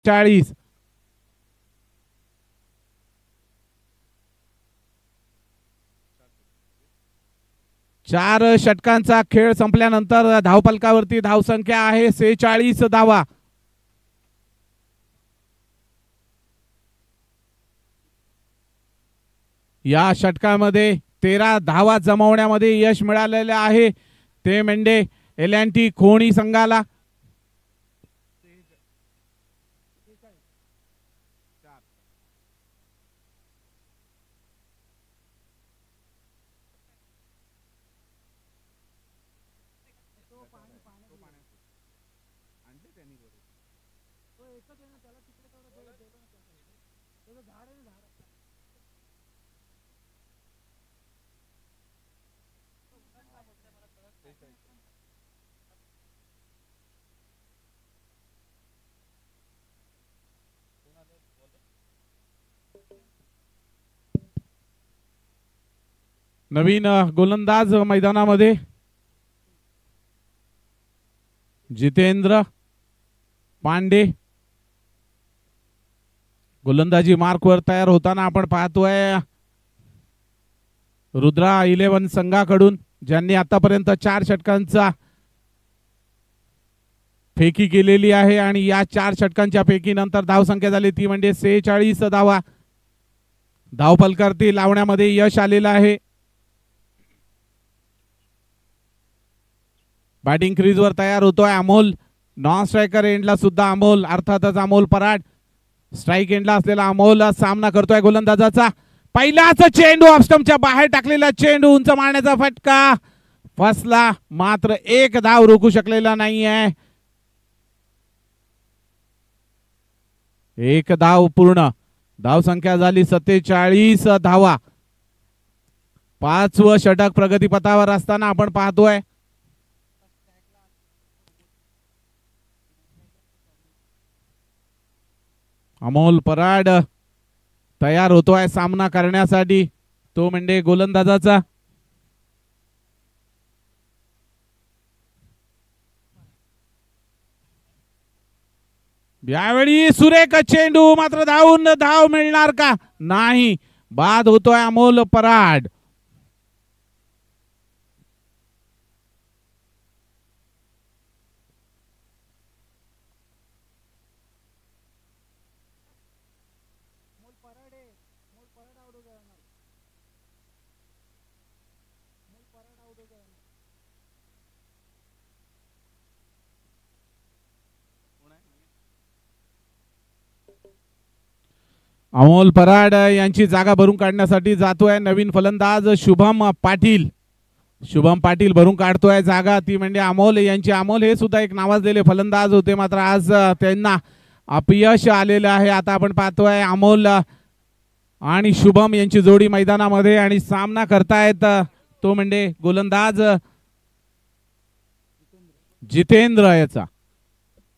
40. चार षटकांचा खेळ संपल्यानंतर धावफलकावरती धावसंख्या आहे 46 धावा. या षटकामध्ये 13 धावा जमवण्यामध्ये यश मिळालेले आहे ते म्हणजे एल&टी खोणी संघाला. नवीन गोलंदाज मैदानामध्ये जितेंद्र पांडे गोलंदाजी मार्कवर तयार होताना आपण पाहतोय. रुद्रा 11 संघाकडून ज्यांनी आतापर्यंत 4 षटकांचा फेकी केलेली आहे आणि या 4 षटकांच्या फेकीनंतर धावसंख्या झाली ती म्हणजे 46 धावा. धावफलकावरती लावण्यामध्ये यश आलेलं आहे. बॅटिंग क्रीजवर तयार होतोय अमोल. नॉन स्ट्रायकर एंडला सुद्धा अमोल, अर्थातच अमोल पराड. स्ट्राइक एंडला असलेला अमोल सामना करतोय गोलंदाजाचा. पहिलाच चेंडू ऑफस्टंपच्या बाहेर टाकलेला चेंडू, उंच मारण्याचा फटका फसला, मात्र एक धाव रोखू शकलेला नाहीये. एक धाव पूर्ण. धावसंख्या झाली 47 धावा. 5वं षटक प्रगतीपथावर असताना आपण पाहतोय. अमोल पराड तयार होतोय सामना करण्यासाठी, तो म्हणजे गोलंदाजाचा. यावेळी सुरेख चेंडू, मात्र धाव मिळणार का? नाही, बाद होतोय अमोल पराड. अमोल पराड यांची जागा भरून काढण्यासाठी जातोय नवीन फलंदाज शुभम पाटील. शुभम पाटील भरून काढतोय जागा, ती म्हणजे अमोल यांची. अमोल हे सुद्धा एक नावाजलेले फलंदाज होते, मात्र आज त्यांना अपयश आलेलं आहे. आता आपण पाहतोय अमोल आणि शुभम यांची जोडी मैदानामध्ये आणि सामना करतायत तो म्हणजे गोलंदाज जितेंद्र याचा.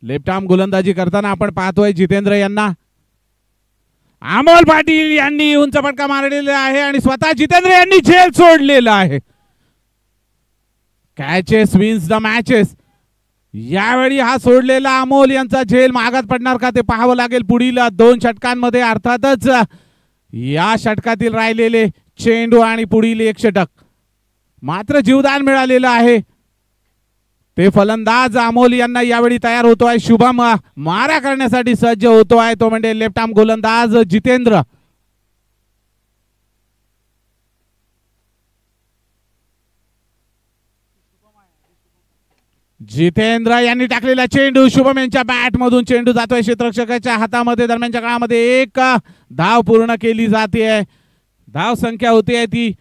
लेफ्ट आर्म गोलंदाजी करताना आपण पाहतोय जितेंद्र यांना. अमोल पाटील यांनी उंच फटका मारलेला आहे आणि स्वतः जितेंद्र यांनी झेल सोडलेला आहे. Catches wins the matches. यावेळी हा सोडलेला अमोल यांचा झेल मागात पडणार का ते पाहावं लागेल पुढील 2 षटकांमध्ये. अर्थातच या षटकातील राहिलेले चेंडू आणि पुढील 1 षटक मात्र जीवदान मिळालेलं आहे. ते फलंदाज अमोल यांना यावेळी तयार होतोय. शुभम मारा करण्यासाठी सज्ज होतोय, तो म्हणजे लेफ्ट आर्म गोलंदाज जितेंद्र. जितेंद्र यांनी टाकलेला चेंडू शुभम यांच्या बॅट मधून चेंडू जातोय क्षेत्ररक्षकाच्या हातामध्ये. दरम्यानच्या काळामध्ये 1 धाव पूर्ण केली जाते. धाव संख्या होती ती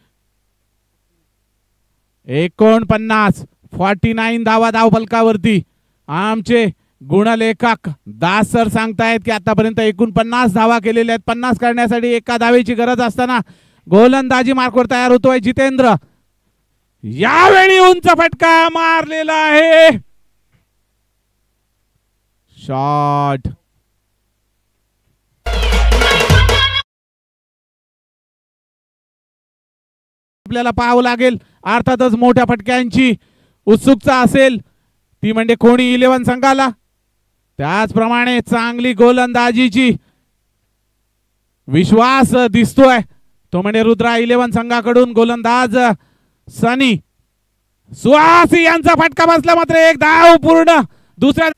49 धावा धावफलकावरती. आमचे गुणलेखक दास सर सांगतायत की आतापर्यंत 49 धावा केलेल्या आहेत. 50 करण्यासाठी 1 धावेची गरज असताना गोलंदाजी मार्कवर तयार होतोय जितेंद्र. यावेळी उंच फटका मारलेला आहे. शॉट. आपल्याला पाहावं लागेल, अर्थातच मोठ्या फटक्यांची उत्सुकता असेल ती म्हणजे खोणी 11 संघाला. त्याचप्रमाणे चांगली गोलंदाजीची विश्वास दिसतोय तो म्हणजे रुद्रा 11 संघाकडून गोलंदाज सनी सुहासी यांचा फटका बसला मात्र एक धाव पूर्ण दुसऱ्या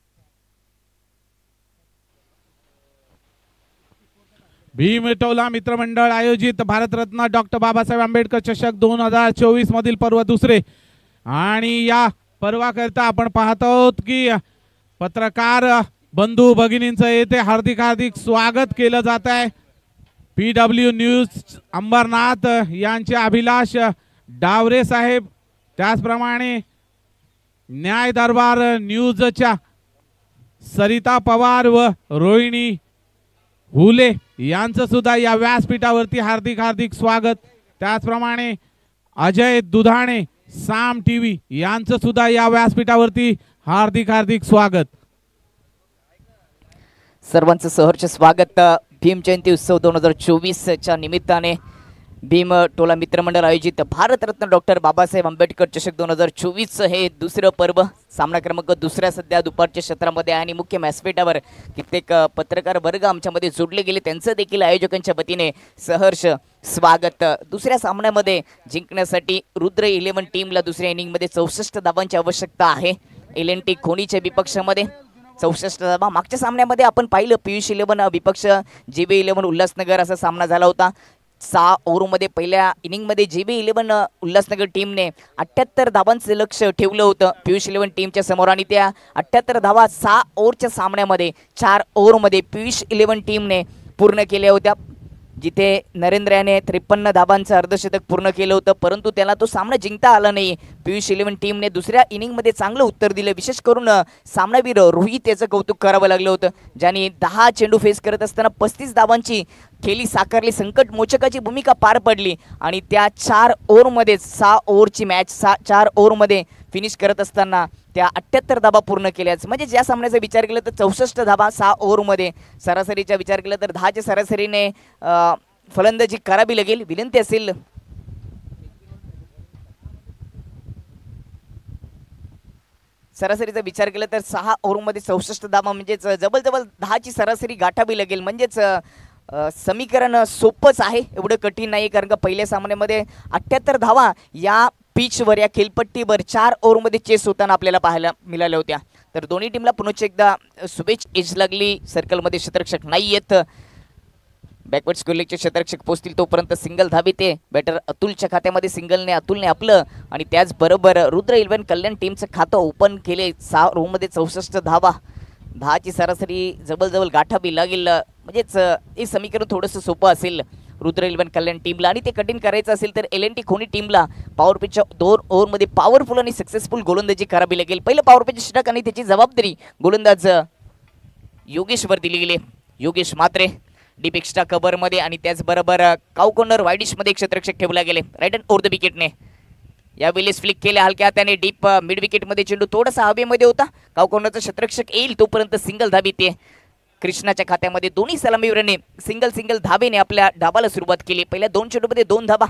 भीमटोला मित्रमंडळ आयोजित भारतरत्न डॉक्टर बाबासाहेब आंबेडकर चषक 2024 मधील पर्व दुसरे आणि या पर्वाकरता आपण पाहत आहोत की पत्रकार बंधू भगिनींचं येथे हार्दिक हार्दिक स्वागत केलं जात आहे। PW न्यूज अंबरनाथ यांचे अभिलाष डावरे साहेब त्याचप्रमाणे न्याय दरबार न्यूजच्या सरिता पवार व रोहिणी हुले यांचं सुद्धा या व्यासपीठावरती हार्दिक हार्दिक स्वागत। त्याचप्रमाणे अजय दुधाणे साम टीव्ही यांचं सुद्धा या व्यासपीठावरती हार्दिक हार्दिक स्वागत। सर्वांचं सहर्ष स्वागत। भीम जयंती उत्सव 2024 च्या निमित्ताने भीम टोला मित्रमंडळ आयोजित भारतरत्न डॉक्टर बाबासाहेब आंबेडकर चषक 2024 हे दुसरं पर्व सामना क्रमांक दुसऱ्या सध्या दुपारच्या क्षेत्रामध्ये आणि मुख्य व्यासपीठावर कित्येक पत्रकार वर्ग आमच्यामध्ये जोडले गेले त्यांचं देखील आयोजकांच्या वतीने सहर्ष स्वागत। दुसऱ्या सामन्यामध्ये जिंकण्यासाठी रुद्र 11 टीमला दुसऱ्या इनिंगमध्ये 64 धावांची आवश्यकता आहे। LNT खोणीच्या विपक्षामध्ये 64 धावा। मागच्या सामन्यामध्ये आपण पाहिलं पीयूष 11 विपक्ष JB 11 उल्हासनगर असा सामना झाला होता। 6 ओव्हरमध्ये पहिल्या इनिंगमध्ये JB 11 उल्हासनगर टीमने 78 धावांचे लक्ष ठेवलं होतं पीयूष 11 टीमच्या समोर आणि त्या 78 धावा 6 ओव्हरच्या सामन्यामध्ये 4 ओव्हरमध्ये पीयूष 11 टीमने पूर्ण केल्या होत्या, जिथे नरेंद्र याने 53 धावांचं अर्धशतक पूर्ण केलं होतं, परंतु त्याला तो सामना जिंकता आला नाही। पीयूष 11 टीमने दुसऱ्या इनिंगमध्ये चांगलं उत्तर दिलं, विशेष करून सामनावीर रोहित याचं कौतुक करावं लागलं होतं, ज्यांनी 10 चेंडू फेस करत असताना 35 धावांची खेळी साकारली, संकट मोचकाची भूमिका पार पडली आणि त्या 4 ओव्हरमध्ये 6 ओव्हरची मॅच 4 ओव्हरमध्ये फिनिश करत असताना त्या 78 धावा पूर्ण केल्याच। म्हणजे ज्या सामन्याचा विचार केला तर 64 धावा 6 ओव्हरमध्ये, सरासरीचा विचार केला तर 10च्या सरासरीने फलंदाजी करावी लागेल। विनंती असेल सरासरीचा विचार केला तर 6 ओव्हरमध्ये 64 धावा म्हणजेच जवळजवळ 10ची सरासरी गाठावी लागेल। म्हणजेच समीकरण सोपंच आहे, एवढं कठीण नाही, कारण का पहिल्या सामन्यामध्ये 78 धावा या पिचवर या खेळपट्टीवर 4 ओव्हरमध्ये चेस होताना आपल्याला पाहायला मिळाल्या होत्या। तर दोन्ही टीमला पुन्हा एकदा शुभेच्छा। एज लागली, सर्कलमध्ये क्षेत्ररक्षक नाही येत, बॅकवर्ड स्क्वेअरलेगचे क्षेत्ररक्षक पोहोचतील तोपर्यंत सिंगल धाबी ते बॅटर अतुलच्या खात्यामध्ये अतुलने आपलं आणि त्याचबरोबर रुद्र 11 कल्याण टीमचं खातं ओपन केले। 6 ओव्हरमध्ये 64 धावा, 10ची सरासरी जवळजवळ गाठावी लागेल, म्हणजेच हे समीकरण थोडंसं सोपं असेल रुद्र 11 कल्याण टीमला। आणि ते कठीण करायचं असेल तर LNT खोणी टीमला पॉवर पिचच्या 2 ओव्हरमध्ये पॉवरफुल आणि सक्सेसफुल गोलंदाजी करावी लागेल। पहिलं पॉवर पिच षटक आणि त्याची जबाबदारी गोलंदाज योगेशवर दिली गेली। योगेश मात्रे डीप एक्स्ट्रा कव्हरमध्ये आणि त्याचबरोबर काउ कॉर्नर वाईडिशमध्ये एक क्षेत्ररक्षक ठेवला गेले राईट हँड ओव्हर द विकेटने। यावेळेस फ्लिक केले हलक्या हाताने डीप मिड विकेटमध्ये चेंडू थोडासा हवेमध्ये होता, काउ कॉर्नरचा क्षेत्ररक्षक येईल तोपर्यंत सिंगल धाबी ते कृष्णाच्या खात्यामध्ये। दोन्ही सलामीवीरांनी सिंगल धाबेने आपल्या डावाला सुरुवात केली। पहिल्या 2 चेंडूमध्ये 2 धाबा,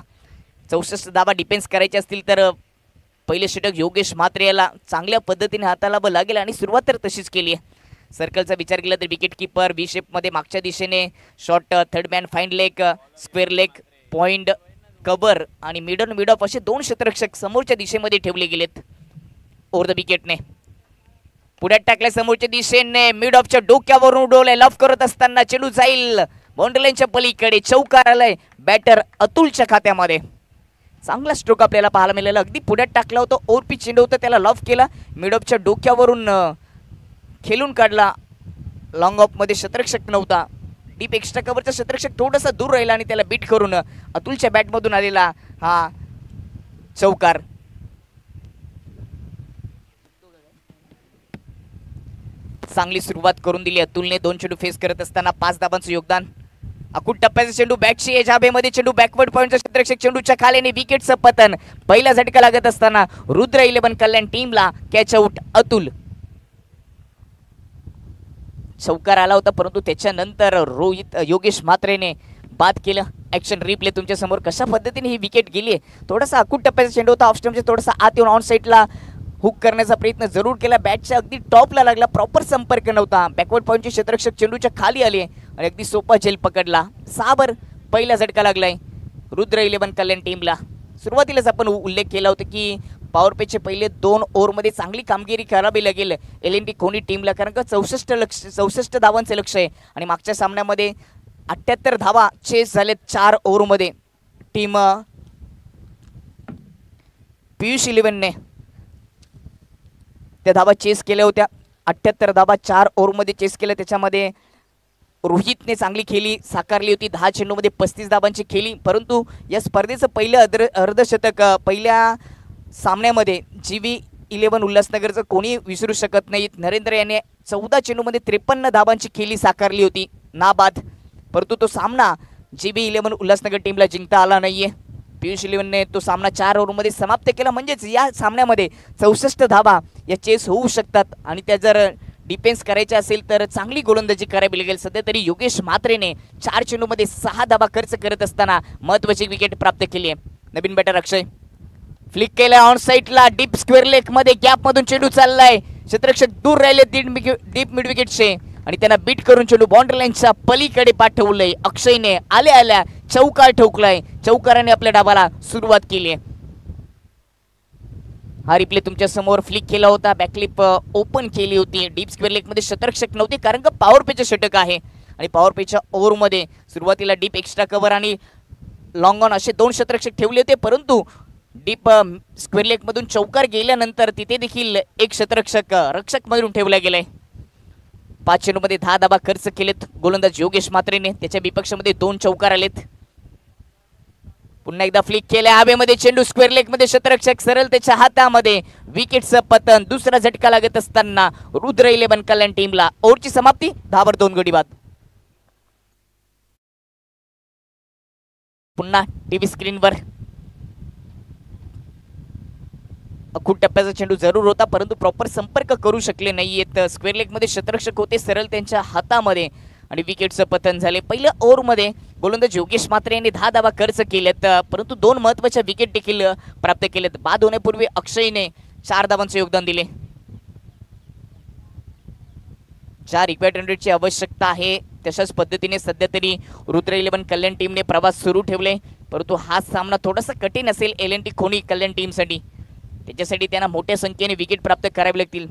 64 धाबा डिफेन्स करायचे असतील तर पहिले षटक योगेश म्हात्रे याला चांगल्या पद्धतीने हाताळावं लागेल आणि सुरुवात तर तशीच केली आहे। सर्कलचा विचार केला तर विकेट कीपर बी शेपमध्ये मागच्या दिशेने shot, third man fine leg, square leg, point, cover आणि मिड ऑन मिड ऑफ असे 2 क्षेत्ररक्षक समोरच्या दिशेमध्ये ठेवले गेलेत ओव्हर द विकेटने। पुढ्यात टाकल्या समोरच्या दिशेने मिड ऑफच्या डोक्यावरून उडवलंय, लॉफ करत असताना चेंडू जाईल बाउंड्री लाईनच्या पलीकडे, चौकार आलाय बॅटर अतुलच्या खात्यामध्ये। चांगला स्ट्रोक आपल्याला पाहायला मिळाला, अगदी पुढ्यात टाकला होता, ओव्हर पिच चेंडू होता, त्याला लॉफ केला, मिड ऑफच्या डोक्यावरून खेळून काढला, लॉंग ऑफ मध्ये क्षेत्ररक्षक नव्हता, डीप एक्स्ट्रा कव्हरचा क्षेत्ररक्षक थोडासा दूर राहिला आणि त्याला बीट करून अतुलच्या बॅटमधून आलेला हा चौकार। चांगली सुरुवात करून दिली अतुलने, 2 चेंडू फेस करत असताना 5 धाबांचं योगदान। अकुट टप्प्याचा चेंडू बॅटची एज हवेमध्ये, चेंडू बॅकवर्ड पॉइंटचा क्षेत्ररक्षक चेंडूच्या खालीने विकेटचं पतन, पहिला झटका लागत असताना रुद्र 11 कल्याण टीमला कॅच आउट अतुल। चौकार आला होता परंतु त्याच्यानंतर योगेश म्हात्रेने बाद केलं। ऍक्शन रिप्ले तुमच्या समोर कशा पद्धतीने ही विकेट गेली, थोडासा अकुट टप्प्याचा चेंडू होता, ऑफ स्टंपच्या थोडासा आत येऊन ऑन साईडला हुक करण्याचा प्रयत्न जरूर केला, बॅटच्या अगदी टॉपला लागला, प्रॉपर संपर्क नव्हता. बॅकवर्ड पॉईंटचे क्षेत्ररक्षक चेंडूच्या खाली आले आणि अगदी सोपा झेल पकडला. 6 पहिला झटका लागलाय रुद्र 11 कल्याण टीमला. सुरुवातीलाच आपण उल्लेख केला होता की पॉवर प्लेचे पहिले 2 ओव्हरमध्ये चांगली कामगिरी करावी लागेल LNT कोणी टीमला, कारण का 64 धावांचे लक्ष आहे आणि मागच्या सामन्यामध्ये 78 धावा चेस झालेत 4 ओव्हरमध्ये. टीम पियुष 11ने त्या धावा चेस केल्या होत्या. 78 धावा 4 ओव्हरमध्ये चेस केल्या. त्याच्यामध्ये रोहितने चांगली खेळी साकारली होती, 10 चेंडूमध्ये 35 धावांची खेळी. परंतु या स्पर्धेचं पहिलं अर्धशतक पहिल्या सामन्यामध्ये GB11 उल्हासनगरचं कोणी विसरू शकत नाही. नरेंद्र याने 14 चेंडूमध्ये 53 धावांची खेळी साकारली होती नाबाद. परंतु तो सामना GB11 उल्हासनगर टीमला जिंकता आला नाहीये. पियुष 11ने तो सामना 4 ओव्हरमध्ये समाप्त केला. म्हणजेच या सामन्यामध्ये 64 धावा या चेस होऊ शकतात आणि त्या जर डिफेन्स करायचे असेल तर चांगली गोलंदाजी करावी लागेल. सध्या तरी योगेश म्हात्रेने 4 चेंडूमध्ये 6 धावा खर्च करत असताना महत्त्वाची विकेट प्राप्त केली आहे. नवीन बॅटर अक्षय फ्लिक केलाय ऑन साईडला, डीप स्क्वेअर लेग मध्ये गॅप मधून चेंडू चाललाय. क्षेत्ररक्षक दूर राहिले डीप मिड विकेटचे आणि त्यांना बीट करून चेंडू बाउंड्री लाईनच्या पलीकडे पाठवलंय. अक्षयने आल्या चौकार ठोकलाय. चौकाराने आपल्या डावाला सुरुवात केली आहे. हा रिप्ले तुमच्या समोर फ्लिक केला होता, बॅकलिप ओपन केली होती. डीप स्क्वेअर लेग मध्ये क्षेत्ररक्षक नव्हते कारण का पॉवर प्लेचे षटक आहे आणि पॉवर प्लेच्या ओव्हरमध्ये सुरुवातीला डीप एक्स्ट्रा कव्हर आणि लॉंग ऑन असे 2 क्षेत्ररक्षक ठेवले होते. परंतु डीप स्क्वेअर लेग मधून चौकार गेल्यानंतर तिथे देखील एक क्षेत्ररक्षक रक्षक मधून ठेवला गेलाय. 5 चेंडूमध्ये 10 धावा खर्च केलेत गोलंदाज योगेश म्हात्रेने. त्याच्या विपक्षामध्ये 2 चौकार आलेत. पुन्हा एकदा फ्लिक केल्या हवेमध्ये चेंडू स्क्वेअर लेग मध्ये क्षेत्ररक्षक सरळ त्याच्या हातामध्ये. विकेटचं पतन. दुसरा झटका लागत असताना रुद्र 11 कल्याण टीमला ओव्हरची समाप्ती 10 2 गडी बाद. पुन्हा टीव्ही स्क्रीनवर अखूट टप्प्याचा चेंडू जरूर होता परंतु प्रॉपर संपर्क करू शकले नाहीयेत. स्क्वेअर लेग मध्ये क्षेत्ररक्षक होते सरळ त्यांच्या हातामध्ये आणि विकेटचं पतन झाले. पहिल्या ओव्हरमध्ये गोलंदाज योगेश म्हात्रे यांनी 10 धावा खर्च केलेत परंतु 2 महत्त्वाच्या विकेट देखील प्राप्त केलेत. बाद होण्यापूर्वी अक्षयने 4 धावांचे योगदान दिले. 4 रिक्वायर्ड रन रेटची आवश्यकता आहे. तशाच पद्धतीने सध्या तरी रुद्र 11 कल्याण टीमने प्रवास सुरू ठेवले परंतु हा सामना थोडासा कठीण असेल LNT खोनी कल्याण टीमसाठी. त्याच्यासाठी त्यांना मोठ्या संख्येने विकेट प्राप्त करावे लागतील.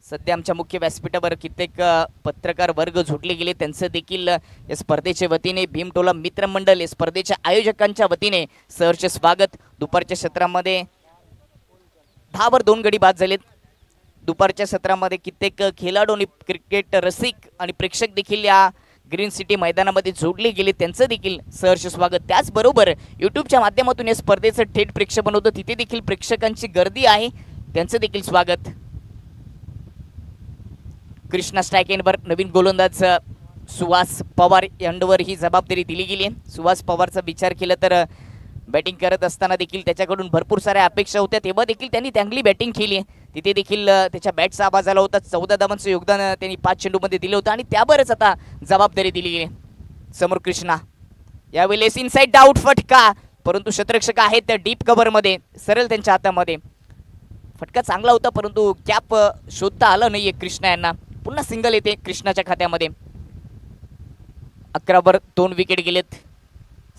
सध्या आमच्या मुख्य व्यासपीठावर कित्येक पत्रकार वर्ग झुटले गेले. त्यांचं देखील या स्पर्धेच्या वतीने भीमटोला मित्रमंडळ या स्पर्धेच्या आयोजकांच्या वतीने सहर्ष स्वागत. दुपारच्या सत्रामध्ये 10 2 गडी बाद झालेत. दुपारच्या सत्रामध्ये कित्येक खेळाडू आणि क्रिकेट रसिक आणि प्रेक्षक देखील या ग्रीन सिटी मैदानामध्ये जोडले गेले. त्यांचं देखील सहर्ष स्वागत. त्याचबरोबर यूट्यूबच्या माध्यमातून या स्पर्धेचं थेट प्रेक्षेपण होतं. तिथे देखील प्रेक्षकांची गर्दी आहे. त्यांचं देखील स्वागत. कृष्णा स्ट्राईक एंडवर नवीन गोलंदाज सुहास पवार यांच्यावर ही जबाबदारी दिली गेली आहे. सुहास पवारचा विचार केला तर बॅटिंग करत असताना देखील त्याच्याकडून भरपूर साऱ्या अपेक्षा होत्या. तेव्हा देखील त्यांनी चांगली बॅटिंग केली आहे. तिथे देखील त्याच्या बॅटचा आवाज आला होता. 14 धावांचं योगदान त्यांनी 5 चेंडूमध्ये दिलं होतं आणि त्यावरच आता जबाबदारी दिली गेली. समोर कृष्णा यावेळेस इनसाइड आउट फटका परंतु क्षेत्ररक्षक आहेत त्या डीप कव्हरमध्ये सरळ त्यांच्या हातामध्ये. फटका चांगला होता परंतु कॅप शोधता आलं नाहीये कृष्णा यांना. पुन्हा सिंगल येते कृष्णाच्या खात्यामध्ये. 11 2 विकेट गेलेत.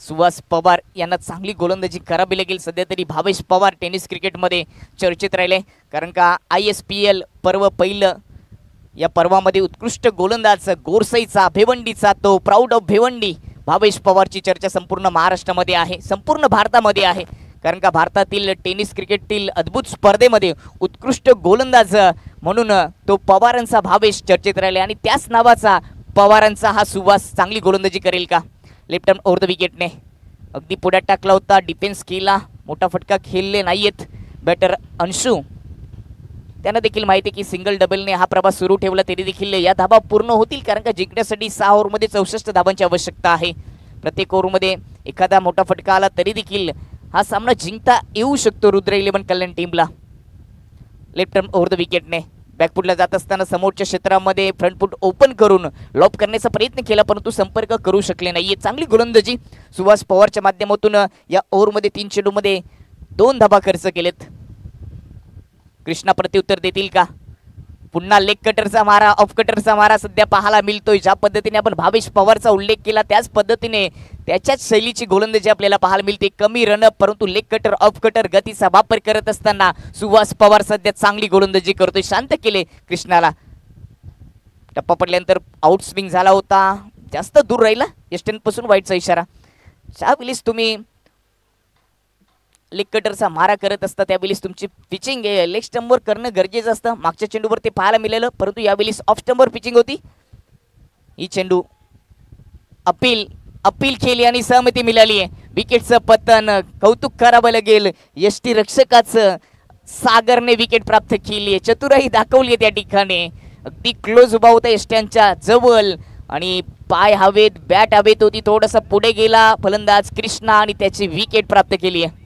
सुहास पवार यांना चांगली गोलंदाजी करावी लागेल. सध्या तरी भावेश पवार टेनिस क्रिकेटमध्ये चर्चेत राहिले कारण का ISPL पर्व पहिलं या पर्वामध्ये उत्कृष्ट गोलंदाज गोरसईचा भिवंडीचा तो प्राऊड ऑफ भिवंडी भावेश पवारची चर्चा संपूर्ण महाराष्ट्रामध्ये आहे, संपूर्ण भारतामध्ये आहे. कारण का भारतातील टेनिस क्रिकेटतील अद्भुत स्पर्धेमध्ये उत्कृष्ट गोलंदाज म्हणून तो पवारांचा भावेश चर्चेत राहिले आणि त्याच नावाचा पवारांचा हा सुहास चांगली गोलंदाजी करेल का. लेफ्ट आर्म ओव्हर द विकेटने अगदी पुढ्यात टाकला होता. डिफेन्स केला. मोठा फटका खेळले नाहीयेत बॅटर अंशू. त्यांना देखील माहिती की सिंगल डबलने हा प्रवास सुरू ठेवला तरी देखील या धावा पूर्ण होतील कारण का जिंकण्यासाठी 6 ओव्हरमध्ये 64 धावांची आवश्यकता आहे. प्रत्येक ओव्हरमध्ये एखादा मोठा फटका आला तरी देखील हा सामना जिंकता येऊ शकतो रुद्र 11 कल्याण टीमला. लेफ्ट आर्म ओव्हर द विकेटने बॅकफुटला जात असताना समोरच्या क्षेत्रामध्ये फ्रंटफुट ओपन करून लॉब करण्याचा प्रयत्न केला परंतु संपर्क करू शकले नाहीये. चांगली गोलंदाजी सुहास पवारच्या माध्यमातून या ओव्हरमध्ये 3 चेंडूमध्ये 2 धावा खर्च केलेत. कृष्णा प्रत्युत्तर देतील का? पुन्हा लेग कटरचा मारा, ऑफ कटरचा मारा सध्या पाहायला मिळतोय. ज्या पद्धतीने आपण भावेश पवारचा उल्लेख केला त्याच पद्धतीने त्याच्याच शैलीची गोलंदाजी आपल्याला पाहायला मिळते. कमी रनअप परंतु लेग कटर ऑफ कटर गतीचा वापर करत असताना सुहास पवार सध्या चांगली गोलंदाजी करतोय. शांत केले कृष्णाला. टप्पा पडल्यानंतर आउट स्विंग झाला होता, जास्त दूर राहिला यस्टन पासून वाईटचा इशारा. ज्यावेळेस तुम्ही लेग कटरचा मारा करत असता त्यावेळेस तुमची पिचिंग लेग स्टंपवर करणं गरजेचं असतं. मागच्या चेंडूवर ते पाहायला मिळालं परंतु यावेळेस ऑफ स्टंपवर पिचिंग होती. ही चेंडू अपील केली आणि सहमती मिळाली आहे. विकेटचं पतन कौतुक करावं लागेल. यष्टी रक्षकाचं सागरने विकेट प्राप्त केली आहे. चतुराई दाखवली आहे त्या ठिकाणी. अगदी क्लोज उभा होता यष्ट्यांच्या जवळ आणि पाय हवेत बॅट हवेत होती. थोडासा पुढे गेला फलंदाज कृष्णा आणि त्याची विकेट प्राप्त केली आहे.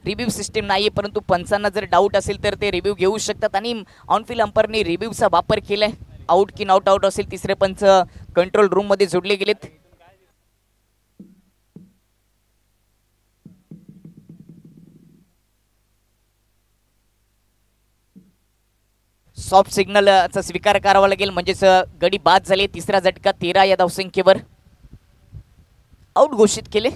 रिव्ह्यू सिस्टीम नाही परंतु पंचांना जर डाऊट असेल तर ते रिव्ह्यू घेऊ शकतात आणि ऑनफिल्ड अंपायरने रिव्ह्यूचा वापर केलाय. आउट की नॉट आउट असेल तिसरे पंच कंट्रोल रूम मध्ये जोडले गेलेत. सॉफ्ट सिग्नलचा स्वीकार करावा लागेल म्हणजेच गडी बाद झाले. तिसरा झटका 13 या धावसंख्येवर आउट घोषित केले.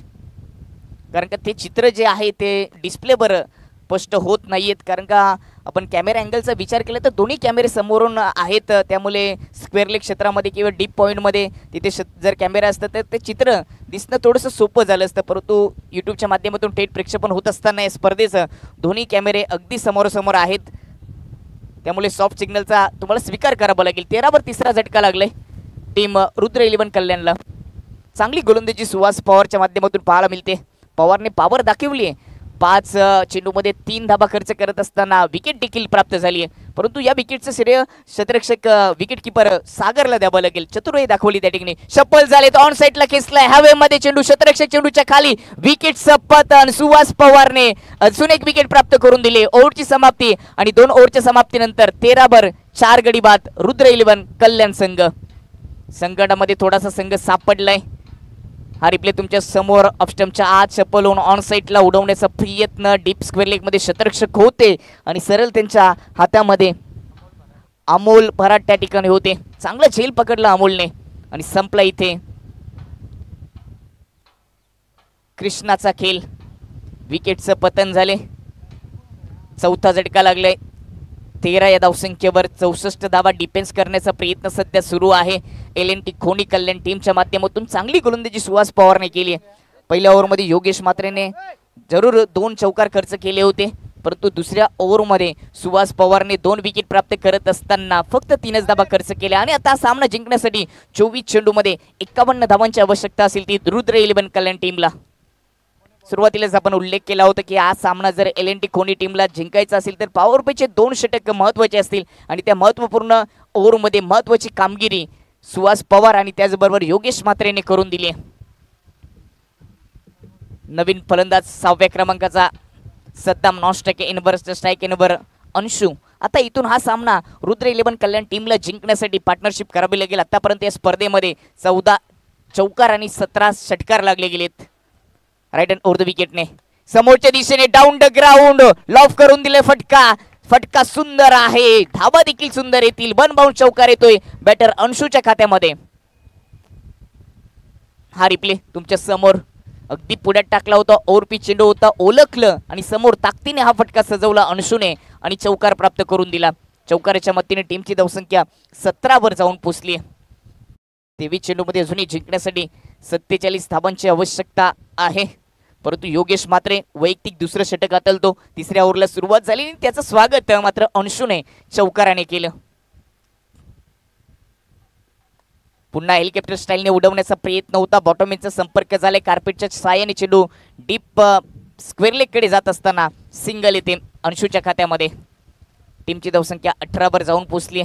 कारण का ते चित्र जे आहे ते डिस्प्लेवर स्पष्ट होत नाहीयेत. कारण का आपण कॅमेरा अँगलचा विचार केला तर दोन्ही कॅमेरे समोरून आहेत. त्यामुळे स्क्वेअर लेग क्षेत्रामध्ये किंवा डीप पॉईंटमध्ये तिथे जर कॅमेरा असतं तर ते चित्र दिसणं थोडंसं सोपं झालं असतं. परंतु यूट्यूबच्या माध्यमातून थेट प्रेक्षेपण होत असताना या स्पर्धेचं दोन्ही कॅमेरे अगदी समोरासमोर आहेत. त्यामुळे सॉफ्ट सिग्नलचा तुम्हाला स्वीकार करावा लागेल. 13 वर तिसरा झटका लागलाय टीम रुद्र 11 कल्याणला. चांगली गोलंदाजी सुहास पवारच्या माध्यमातून पाहायला मिळते. पवारने पॉवर दाखवली आहे. 5 चेंडूमध्ये 3 धाबा खर्च करत असताना विकेट देखील प्राप्त झाली आहे. परंतु या विकेटचं श्रेय शतरक्षक विकेट किपर सागरला द्यावं लागेल. चतुराई दाखवली त्या ठिकाणी. शपल झाले तर ऑन साईडला खेचलाय हवेमध्ये चेंडू. शतरक्षक चेंडूच्या खाली विकेटचं पतन. सुहास पवारने अजून एक विकेट प्राप्त करून दिले. ओव्हरची समाप्ती आणि 2 ओव्हरच्या समाप्तीनंतर 13 वर 4 गडी बाद रुद्र 11 कल्याण संघ. संकटामध्ये थोडासा संघ सापडलाय. हा रिप्ले तुमच्या समोर ऑफस्टम्पच्या आत चप्पल होऊन ऑन साईडला उडवण्याचा प्रयत्न. डीप स्क्वेअर लेग मध्ये शतरक्षक होते आणि सरळ त्यांच्या हातामध्ये अमोल भराट त्या ठिकाणी होते. चांगला झेल पकडला अमोलने आणि संपला इथे कृष्णाचा खेळ. विकेटचं पतन झाले. चौथा झटका लागलाय. 13 या धावसंख्येवर 64 धावा डिफेन्स करण्याचा प्रयत्न सध्या सुरू आहे. LNT खोनी कल्याण टीमच्या माध्यमातून चांगली गोलंदाजी सुहास पवारने केली आहे. पहिल्या ओव्हरमध्ये योगेश म्हात्रेने जरूर 2 चौकार खर्च केले होते परंतु दुसऱ्या ओव्हरमध्ये सुहास पवारने 2 विकेट प्राप्त करत असताना फक्त 3च धावा खर्च केल्या आणि आता सामना जिंकण्यासाठी 24 चेंडूमध्ये 51 धावांची आवश्यकता असेल ती रुद्र 11 कल्याण टीमला. सुरुवातीलाच आपण उल्लेख केला होता की हा सामना जर LNT खोनी टीमला जिंकायचा असेल तर पॉवर प्लेचे 2 षटक महत्त्वाचे असतील आणि त्या महत्त्वपूर्ण ओव्हरमध्ये महत्त्वाची कामगिरी सुहास पवार आणि त्याचबरोबर योगेश म्हात्रेने करून दिली. नवीन फलंदाज 6व्या क्रमांकाचा सद्दाम नॉनस्ट्राइक इनवर्स स्ट्राइक इनवर अंशू. आता इथून हा सामना रुद्र 11 कल्याण टीमला जिंकण्यासाठी पार्टनरशिप करावी लागेल. आतापर्यंत या स्पर्धेमध्ये 14 चौकार आणि 17 षटकार लागले गेलेत. राईट हँड ओव्हर द विकेटने समोरच्या दिशेने डाऊन द ग्राउंड लॉफ करून दिले. फटका सुंदर आहे. धावा देखील सुंदर येतील. 1 बाउंड चौकार येतोय बॅटर अंशूच्या खात्यामध्ये. हा रिप्ले तुमच्या समोर अगदी पुढ्यात टाकला होता. ओव्हरपी चेंडू होता ओळखलं आणि समोर ताकदीने हा फटका सजवला अंशूने आणि चौकार प्राप्त करून दिला. चौकाराच्या मदतीने टीमची धावसंख्या 17 वर जाऊन पोहोचली. 23 चेंडूमध्ये अजूनही जिंकण्यासाठी 47 धावांची आवश्यकता आहे. परंतु योगेश म्हात्रे वैयक्तिक दुसरं षटक हाताळतो. तिसऱ्या ओव्हरला सुरुवात झाली आणि त्याचं स्वागत मात्र अंशूने चौकाराने केलं. पुन्हा हेलिकॉप्टर स्टाईलने उडवण्याचा प्रयत्न होता. बॉटॉमिनचा संपर्क झालाय. कार्पेटच्या साहाय्याने चेंडू डीप स्क्वेअर लेग कडे जात असताना सिंगल येते अंशूच्या खात्यामध्ये. टीमची धावसंख्या 18 वर जाऊन पोहोचली.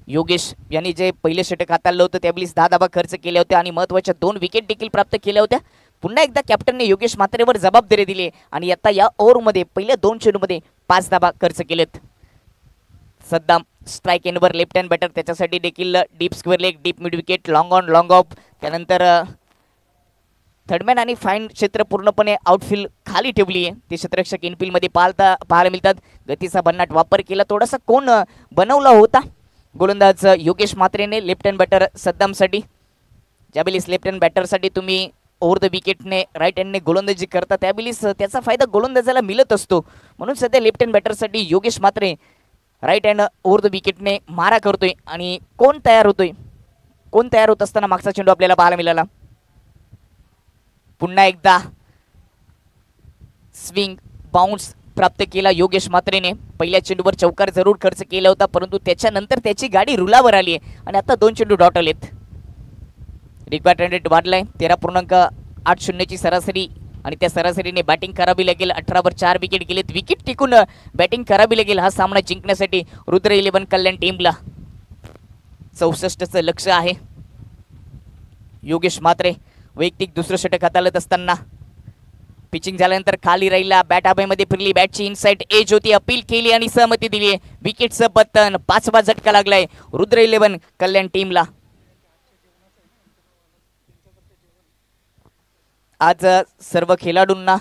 योगेश यांनी जे पहिले षटक हाताळलं होतं त्यावेळेस 10 धावा खर्च केल्या होत्या आणि महत्त्वाच्या 2 विकेट देखील प्राप्त केल्या होत्या. पुन्हा एकदा कॅप्टनने योगेश म्हात्रेवर जबाबदारी दिली आणि आता या ओव्हरमध्ये पहिल्या 2 चेंडूमध्ये 5 धावा खर्च केलेत. सद्दाम स्ट्राईक एंडवर लेफ्ट हँड बॅटर, त्याच्यासाठी देखील deep square leg, deep mid wicket, long on long off. त्यानंतर थर्डमॅन आणि फाईन क्षेत्र पूर्णपणे आउटफील्ड खाली ठेवली आहे. ते क्षेत्ररक्षक इनफील्डमध्ये पाहायला मिळतात. गतीचा भन्नाट वापर केला, थोडासा कोण बनवला होता गोलंदाज योगेश म्हात्रेने लेफ्ट हँड बॅटर सद्दामसाठी. ज्यावेळेस लेफ्ट हँड बॅटरसाठी तुम्ही ओव्हर द विकेटने राईट हँडने गोलंदाजी करता त्यावेळेस त्याचा फायदा गोलंदाजाला मिळत असतो. म्हणून सध्या लेफ्ट हँड बॅटरसाठी Yogesh Mhatre right hand over the विकेटने मारा करतोय. आणि कोण तयार होत असताना मागचा चेंडू आपल्याला पाहायला मिळाला. पुन्हा एकदा स्विंग बाउन्स प्राप्त केला योगेश म्हात्रेने. पहिल्या चेंडूवर चौकार जरूर खर्च केला होता, परंतु त्याच्यानंतर त्याची गाडी रुलावर आली आहे आणि आता 2 चेंडू डॉट आलेत. रिक्वायर्ड रन रेट वाढलाय 13.80 ची सरासरी आणि त्या सरासरीने बॅटिंग करावी लागेल. 18 वर 4 विकेट गेलेत. विकेट टिकून बॅटिंग करावी लागेल हा सामना जिंकण्यासाठी रुद्र 11 कल्याण टीमला. 64चं लक्ष आहे. योगेश म्हात्रे वैयक्तिक दुसरं षटक हाताळत असताना पिचिंग झाल्यानंतर खाली राहिला, बॅट हवेमध्ये फिरली, बॅटची इनसाइड एज होती, अपील केली आणि सहमती दिली. विकेटचं पतन, 5वा झटका लागलाय रुद्र 11 कल्याण टीमला. आज सर्व खेळाडूंना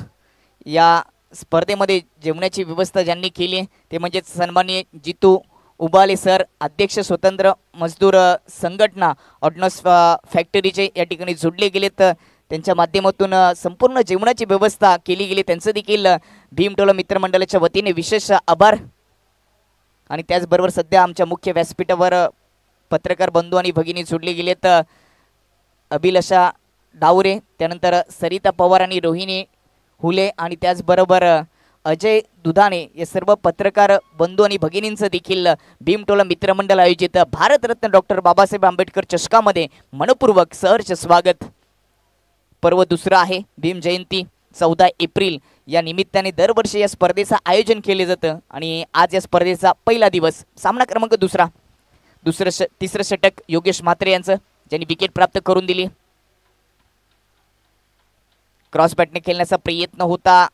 या स्पर्धेमध्ये जेवणाची व्यवस्था ज्यांनी केली ते म्हणजे सन्माननीय जितू उबाले सर, अध्यक्ष स्वतंत्र मजदूर संघटना ऑर्डनन्स फॅक्टरीचे या ठिकाणी जोडले गेलेत. त्यांच्या माध्यमातून संपूर्ण जेवणाची व्यवस्था केली गेली. त्यांचं देखील भीमटोला मित्रमंडळाच्या वतीने विशेष आभार. आणि त्याचबरोबर सध्या आमच्या मुख्य व्यासपीठावर पत्रकार बंधू आणि भगिनी जोडले गेलेत. अभिलाषा डावरे, त्यानंतर सरिता पवार आणि रोहिणी हुले आणि त्याचबरोबर अजय दुधाणे या सर्व पत्रकार बंधू आणि भगिनींचं देखील भीमटोला मित्रमंडळ आयोजित भारतरत्न डॉक्टर बाबासाहेब आंबेडकर चषकामध्ये मनपूर्वक सहर्ष स्वागत. पर्व दुसरं आहे भीम जयंती 14 एप्रिल या निमित्ताने दरवर्षी या स्पर्धेचं आयोजन केले जातं आणि आज या स्पर्धेचा पहिला दिवस. सामना क्रमांक तिसरं षटक योगेश म्हात्रे यांचं, ज्यांनी विकेट प्राप्त करून दिली. क्रॉस बॅटने खेळण्याचा प्रयत्न होता,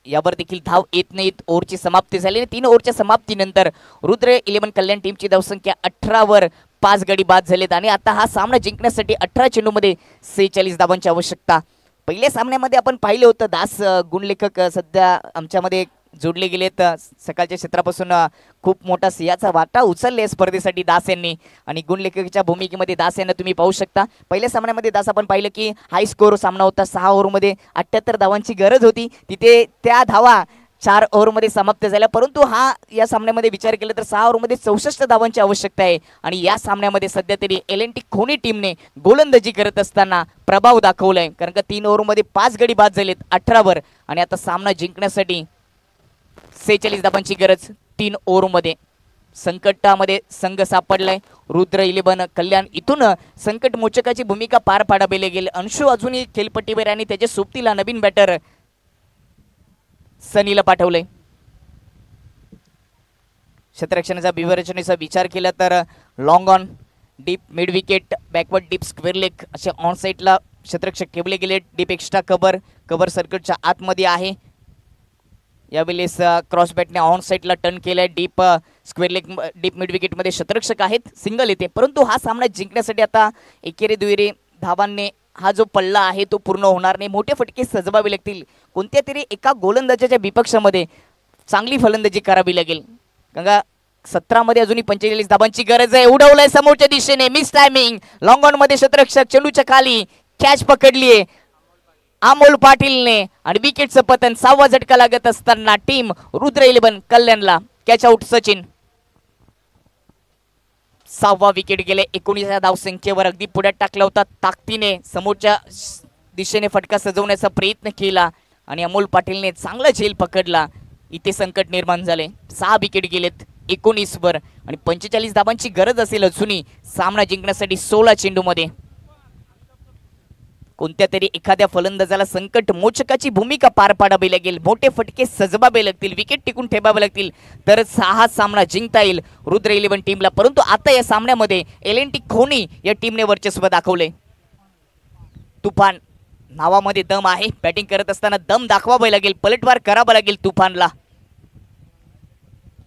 यावर देखील धाव येत नाहीत. ओव्हरची समाप्ती झाली. 3 ओव्हरच्या समाप्तीनंतर रुद्र 11 कल्याण टीमची धावसंख्या 18 वर 5 गडी बाद झालेत आणि आता हा सामना जिंकण्यासाठी 18 चेंडूमध्ये 46 धावांची आवश्यकता. पहिल्या सामन्यामध्ये आपण पाहिलं होतं दास गुणलेखक सध्या आमच्यामध्ये जोडले गेलेत. सकाळच्या क्षेत्रापासून खूप मोठा सिंहाचा वाटा उचलले स्पर्धेसाठी दास यांनी आणि गुणलेखकाच्या भूमिकेमध्ये दास यांना तुम्ही पाहू शकता. पहिल्या सामन्यामध्ये दास आपण पाहिलं की हाय स्कोर सामना होता. 6 ओव्हरमध्ये 78 धावांची गरज होती. तिथे त्या धावा 4 ओव्हरमध्ये समाप्त झाल्या, परंतु हा या सामन्यामध्ये विचार केला तर 6 ओव्हरमध्ये 64 धावांची आवश्यकता आहे. आणि या सामन्यामध्ये सध्या तरी एल&टी खोनी टीमने गोलंदाजी करत असताना प्रभाव दाखवलाय, कारण का 3 ओव्हरमध्ये 5 गडी बाद झालेत 18 वर आणि आता सामना जिंकण्यासाठी 46 धावांची गरज. 3 ओव्हरमध्ये संकटामध्ये संघ सापडलाय रुद्र 11 कल्याण. इथून संकट मोचकाची भूमिका पार पाडावी लागेल. अंशू अजूनही खेळपट्टीवर आणि त्याच्या सोबतीला नवीन बॅटर सनीला पाठवलंय. क्षेत्ररक्षणाचा व्यूहरचनेचा विचार केला तर long on, deep mid wicket, backward deep square leg असे ऑन साईडला क्षेत्ररक्षक ठेवले गेले. डीप एक्स्ट्रा कव्हर सर्किटच्या आतमध्ये आहे. यावेळेस क्रॉस बॅटने ऑन साईडला टर्न केलाय. Deep square leg deep mid विकेटमध्ये क्षेत्ररक्षक आहेत, सिंगल येते. परंतु हा सामना जिंकण्यासाठी आता एकेरी दुहेरी धावांनी हा जो पल्ला आहे तो पूर्ण होणार नाही. मोठे फटके सजवावे लागतील. कोणत्या तरी एका गोलंदाजाच्या विपक्षामध्ये चांगली फलंदाजी करावी लागेल. गंगा 17 मध्ये अजूनही 45 धावांची गरज आहे. उडवलाय समोरच्या दिशेने, मिस टायमिंग. लॉंग ऑन मध्ये क्षेत्ररक्षक चेंडूच्या खाली कॅच पकडलीये अमोल पाटीलने आणि विकेटचं पतन. 6वा झटका लागत असताना टीम रुद्र 11 कल्याणला. Catch out Sachin. 6वा विकेट गेले. 19 धावसंख्येवर अगदी पुढ्यात टाकला होता. ताकदीने समोरच्या दिशेने फटका सजवण्याचा प्रयत्न केला आणि अमोल पाटीलने चांगला झेल पकडला. इथे संकट निर्माण झाले. 6 विकेट गेलेत 19 वर आणि 45 धावांची गरज असेल अजूनही सामना जिंकण्यासाठी. 16 चेंडूमध्ये कोणत्या तरी एखाद्या फलंदाजाला संकट मोचकाची भूमिका पार पाडावी लागेल. मोठे फटके सजवावे लागतील, विकेट टिकून ठेवावे लागतील तरच हा सामना जिंकता येईल रुद्र 11 टीमला. परंतु आता या सामन्यामध्ये एल&टी खोनी या टीमने वर्चस्व दाखवले. तुफान नावामध्ये दम आहे. बॅटिंग करत असताना दम दाखवावा लागेल, पलटवार करावा लागेल तुफानला.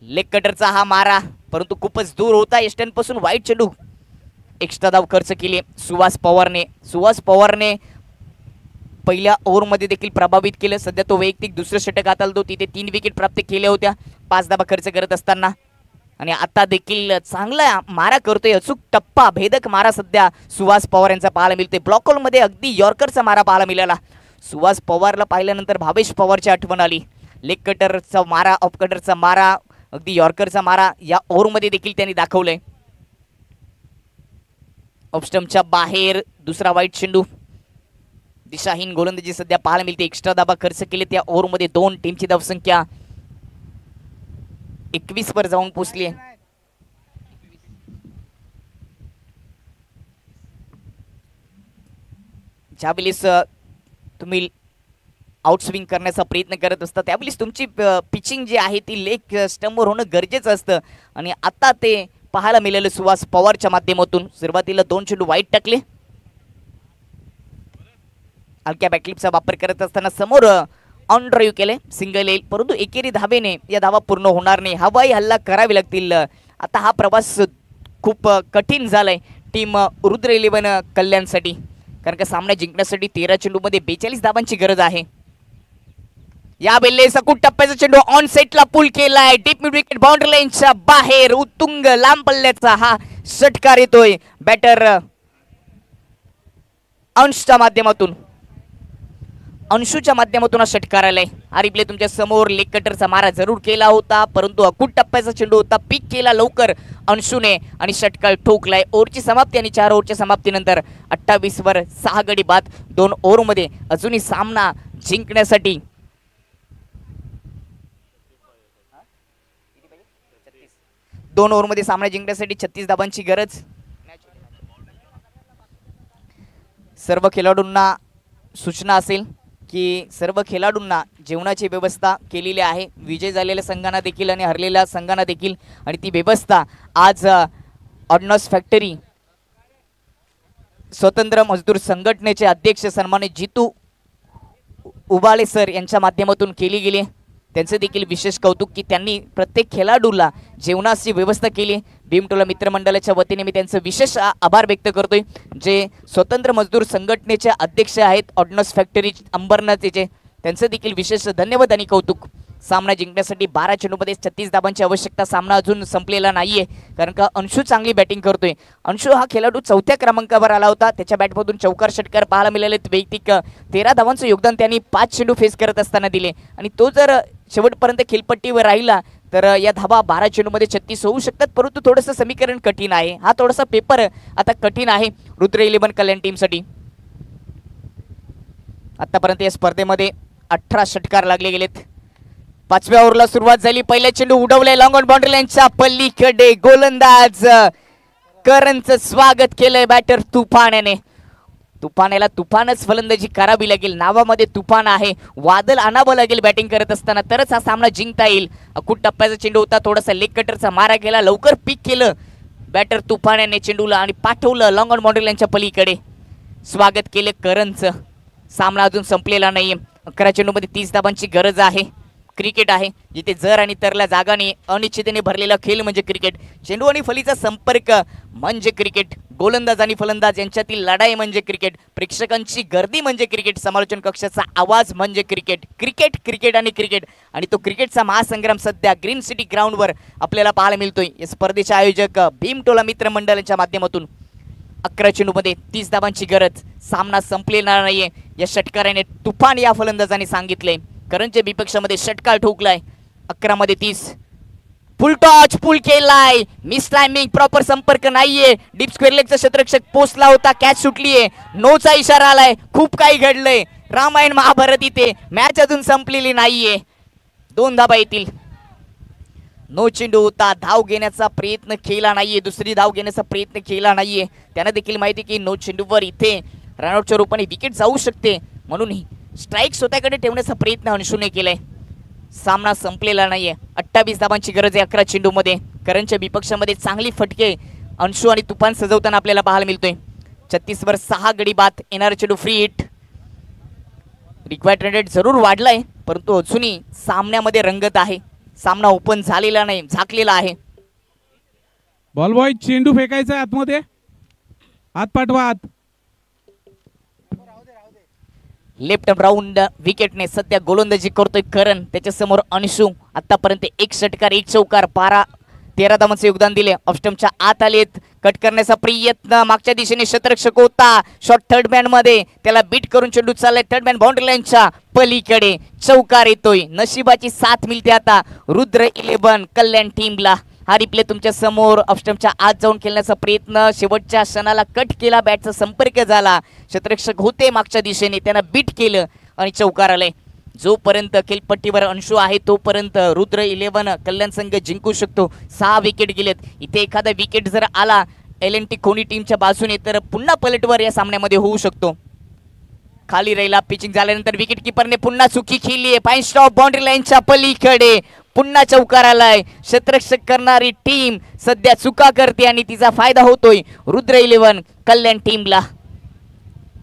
लेग कटरचा हा मारा परंतु खूपच दूर होता यष्टनपासून. वाईट चेंडू. एक्स्ट्रा धाव खर्च केली सुहास पवारने पहिल्या ओव्हरमध्ये देखील प्रभावित केलं. सध्या तो वैयक्तिक दुसरं षटक हाताळतो. तो तिथे 3 विकेट प्राप्त केल्या होत्या 5 धावा खर्च करत असताना. आणि आता देखील चांगला मारा करतोय. अचूक टप्पा भेदक मारा सध्या सुहास पवार यांचा पाहायला मिळतोय. ब्लॉक होलमध्ये अगदी यॉर्करचा मारा पाहायला मिळाला. सुहास पवारला पाहिल्यानंतर भावेश पवारची आठवण आली. लेग कटरचा मारा, ऑफ कटरचा मारा, अगदी यॉर्करचा मारा या ओव्हरमध्ये देखील त्यांनी दाखवलंय. ऑफस्टम्पच्या बाहेर दुसरा वाईट चेंडू. दिशाहीन गोलंदाजी सध्या पाहायला मिळते. एक्स्ट्रा धाबा खर्च केले त्या ओव्हरमध्ये 2. टीमची धावसंख्या 21 वर जाऊन पोहोचली. ज्यावेळेस तुम्ही आउटस्विंग करण्याचा प्रयत्न करत असता त्यावेळेस तुमची पिचिंग जी आहे ती लेग स्टंपवर होणं गरजेचं असतं. आणि आता ते पाहायला मिळालं सुहास पवारच्या माध्यमातून. सुरुवातीला 2 चेंडू वाईट टाकले. हलक्या बॅकलिपचा वापर करत असताना समोर ऑन ड्राईव्ह केले, सिंगल येईल परंतु एकेरी धावेने या धावा पूर्ण होणार नाही. हवाई हल्ला करावे लागतील. आता हा प्रवास खूप कठीण झालाय टीम रुद्र 11 कल्याणसाठी, कारण का सामना जिंकण्यासाठी 13 चेंडूमध्ये 42 धावांची गरज आहे. या बेल्ले सकूट टप्प्याचा चेंडू ऑन सेटला पुल केलाय. डीप मिड विकेट बाउंड्री लाईनच्या बाहेर उत्तुंग लांब पल्ल्याचा हा षटकार येतोय बॅटर अंशच्या माध्यमातून. अंशूच्या माध्यमातून हा षटकार आलाय. हा रिप्ले तुमच्या समोर. लेग कटरचा मारा जरूर केला होता परंतु अकूट टप्प्याचा चेंडू होता. पिक केला लवकर अंशूने आणि षटकार ठोकलाय. ओव्हरची समाप्ती आणि 4 ओव्हरच्या समाप्तीनंतर 28 वर 6 गडी बाद. 2 ओव्हरमध्ये अजूनही सामना जिंकण्यासाठी 2 ओव्हरमध्ये सामना जिंकण्यासाठी 36 धावांची गरज. सर्व खेळाडूंना सूचना असेल की सर्व खेळाडूंना जेवणाची व्यवस्था केलेली आहे. विजय झालेल्या संघांना देखील आणि हरलेल्या संघांना देखील. आणि ती व्यवस्था आज ऑर्डनन्स फॅक्टरी स्वतंत्र मजदूर संघटनेचे अध्यक्ष सन्मानित जितू उबाळे सर यांच्या माध्यमातून केली गेली. त्यांचे देखील विशेष कौतुक की त्यांनी प्रत्येक खेळाडूला जेवणाची व्यवस्था केली. भीमटोला मित्रमंडळाच्या वतीने मी त्यांचं विशेष आभार व्यक्त करतोय. जे स्वतंत्र मजदूर संघटनेचे अध्यक्ष आहेत ऑर्डनन्स फॅक्टरी अंबरनाथचे, त्यांचं देखील विशेष धन्यवाद आणि कौतुक. सामना जिंकण्यासाठी 12 चेंडूमध्ये 36 धावांची आवश्यकता. सामना अजून संपलेला नाहीये कारण का अंशू चांगली बॅटिंग करतोय. अंशू हा खेळाडू 4थ्या क्रमांकावर आला होता. त्याच्या बॅटमधून चौकार षटकार पाहायला मिळाले. वैयक्तिक 13 धावांचं योगदान त्यांनी 5 चेंडू फेस करत असताना दिले. आणि तो जर शेवटपर्यंत खेळपट्टीवर राहिला तर या धावा 12 चेंडूमध्ये 36 होऊ शकतात. परंतु थोडंसं समीकरण कठीण आहे. हा थोडासा पेपर आता कठीण आहे रुद्र 11 कल्याण टीमसाठी. आतापर्यंत या स्पर्धेमध्ये 18 षटकार लागले गेलेत. 5व्या ओव्हरला सुरुवात झाली. पहिला चेंडू उडवलाय लॉंग ऑन बाउंड्री लाईनच्या पल्लीकडे. गोलंदाज करणचं स्वागत केलंय बॅटर तुफान. तुफानाला तुफानच फलंदाजी करावी लागेल. नावामध्ये तुफान आहे. वादळ आणावं लागेल बॅटिंग करत असताना तरच हा सामना जिंकता येईल. अकूट टप्प्याचा चेंडू होता. थोडासा लेग कटरचा मारा केला. लवकर पिक केलं बॅटर तुफान चेंडूला आणि पाठवलं लॉंग ऑन बाउंड्री लाईनच्या पलीकडे. स्वागत केलं करणचं. सामना अजून संपलेला नाहीये. 11 चेंडूमध्ये 30 धावांची गरज आहे. क्रिकेट आहे जिथे जर आणि तरला जागाने अनिश्चिततेने भरलेला खेळ म्हणजे क्रिकेट. चेंडू आणि फलीचा संपर्क म्हणजे क्रिकेट. गोलंदाज आणि फलंदाज यांच्यातील लढाई म्हणजे क्रिकेट. प्रेक्षकांची गर्दी म्हणजे क्रिकेट. समालोचन कक्षाचा आवाज म्हणजे क्रिकेट. क्रिकेट क्रिकेट आणि क्रिकेट. आणि तो क्रिकेटचा महासंग्राम सध्या ग्रीन सिटी ग्राउंडवर आपल्याला पाहायला मिळतोय. या स्पर्धेचे आयोजक भीमटोला मित्रमंडळाच्या माध्यमातून. 11 चेंडूमध्ये 30 धावांची गरज. सामना संपलेला नाहीये. या षटकाराने तुफान या फलंदाजाने सांगितले. करणच्या विपक्षामध्ये षटकार ठोकलाय. 11 मध्ये 30. फुल टॉच पुल केलाय. Miss timing. प्रॉपर संपर्क नाहीये. डीप स्क्वेअर लेगचा क्षेत्ररक्षक पोचला होता. कॅच सुटलीये. नोचा इशारा आलाय. खूप काही घडलंय. रामायण महाभारत इथे. मॅच अजून संपलेली नाहीये. 2 धावा येतील. नो चेंडू होता. धाव घेण्याचा प्रयत्न केला नाहीये. दुसरी धाव घेण्याचा प्रयत्न केला नाहीये. त्यांना देखील माहिती की नो चेंडूवर इथे रनआउटच्या रूपाने विकेट जाऊ शकते म्हणून स्ट्राईक स्वतःकडे ठेवण्याचा प्रयत्न अंशूने केलाय. सामना संपलेला नाहीये. 28 धावांची गरज आहे 11 चेंडूमध्ये. करणच्या विपक्षामध्ये चांगली फटके अंशू आणि तुफान सजवताना आपल्याला पाहायला मिळतोय. 36 वर 6 गडी बाद. येणारा चेंडू free hit. Required run rate जरूर वाढलाय, परंतु अजूनही सामन्यामध्ये रंगत आहे. सामना ओपन झालेला नाही, झाकलेला आहे. बॉल बॉय चेंडू फेकायचा आतमध्ये, आत पाठवा आत. लेफ्ट राऊंड विकेटने सध्या गोलंदाजी करतोय करण. त्याच्या समोर अंशू. आतापर्यंत 1 षटकार 1 चौकार 13 धावांचे योगदान दिले. ऑफस्टमच्या आत आलेत. कट करण्याचा प्रयत्न मागच्या दिशेने क्षेत्ररक्षक होता. शॉट थर्ड मॅन मध्ये, त्याला बीट करून चेंडू चाललाय थर्ड मॅन बाउंड्री लाईनच्या पलीकडे. चौकार येतोय. नशिबाची साथ मिळते आता रुद्र 11 कल्याण टीमला. हा रिप्ले तुमच्या समोर. ऑफस्टमच्या आत जाऊन खेळण्याचा प्रयत्न, शेवटच्या क्षणाला कट केला, बॅटचा संपर्क झाला. क्षेत्ररक्षक होते मागच्या दिशेने, त्यांना बीट केलं आणि चौकार आले. जोपर्यंत खेळपट्टीवर अंशू आहे तोपर्यंत रुद्र 11 कल्याण संघ जिंकू शकतो. 6 विकेट गेलेत. इथे एखादा विकेट जर आला LNT कोणी टीमच्या बाजूने तर पुन्हा पलटवार या सामन्यामध्ये होऊ शकतो. खाली राहिला. पिचिंग झाल्यानंतर विकेट किपरने पुन्हा चुकी केली आहे. फाईन स्टॉप बाउंड्री लाईनच्या पलीकडे. पुन्हा चौकार आलाय. क्षेत्ररक्षक करणारी टीम सध्या चुका करते आणि तिचा फायदा होतोय रुद्र 11 कल्याण टीमला.